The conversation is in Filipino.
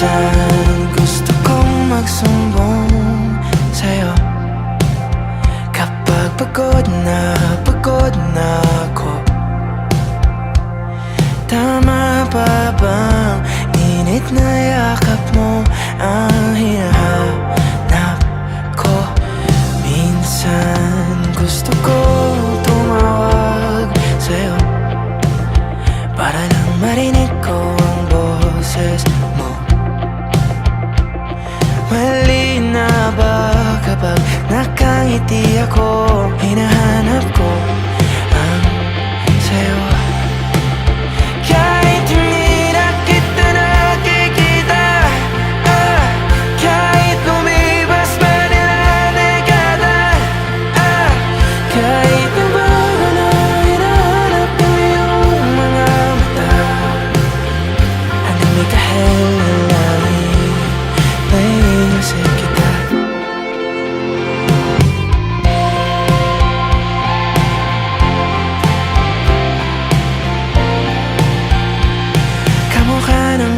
Minsan gusto kong magsumbong sa'yo kapag pagod na ako. Tama pa bang init na yakap mo ang hinahanap ko? Minsan gusto ko tumawag sa'yo para lang marinig ko ang boses mo. Mali na ba kapag nakangiti ako? Hinahanap ko ang sa'yo. Kahit hindi na kita nakikita, kahit lumipas pa nila dekada, kahit nagbago na hinahanap ko yung mga mata, hanggang may kahel na langit, naiisip kita. Kamukha ng